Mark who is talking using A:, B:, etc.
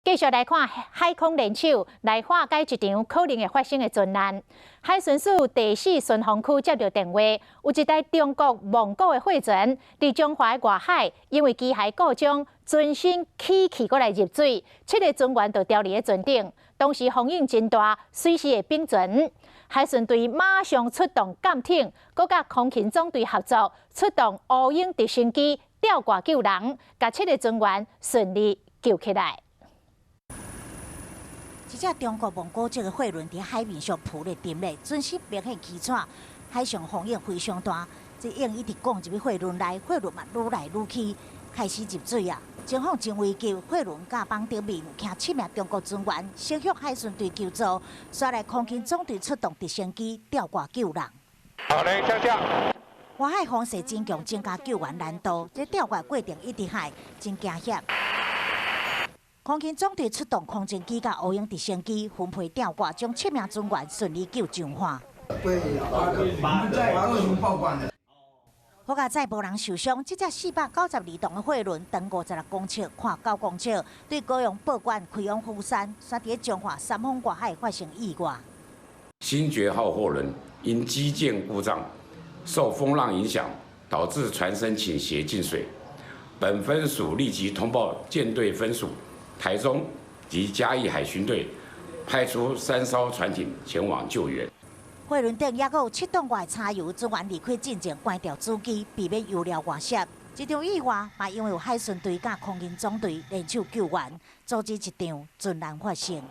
A: 继续来看海空联手来化解一场可能会发生的船难。海巡署第4巡防区接到电话，有一台中国蒙古的货船伫中华外海，因为机械故障，船身起气过来入水，7个船员就掉伫咧船顶，当时风影真大，随时会冰船。海巡队马上出动舰艇，佮甲空勤总队合作，出动乌鹰直升机吊挂救人，甲7个船员顺利救起来。
B: 一只中国蒙古籍的货轮伫海面上浮咧沉咧，船身明显起喘，海上风影非常大。这影一直赶入去货轮内，货轮嘛愈来愈起，开始入水啊！情况真危急，货轮甲绑顶面有徛7名中国船员，先向海巡队求助，率来空勤总队出动直升机吊挂救人。
C: 好嘞，向下。
B: 外海风势真强，增加救援难度。这吊挂过程一直海，真惊险。 空勤总队出动空战机甲乌鹰直升机分配吊挂，将7名船员顺利救上岸。好在再无人受伤，这只492吨的货轮长56公尺，宽9公尺，对高雄报关开往釜山，选伫中华三方外海发生意外。
D: 星爵号货轮因机件故障，受风浪影响，导致船身倾斜进水。本分署立即通报舰队分署。 台中及嘉义海巡队派出3艘船艇前往救援。
B: 货轮顶也有7吨外柴油，船员离开进前关掉主机，避免油料外泄。这场意外嘛，因为有海巡队甲空勤总队联手救援，阻止一场船难发生。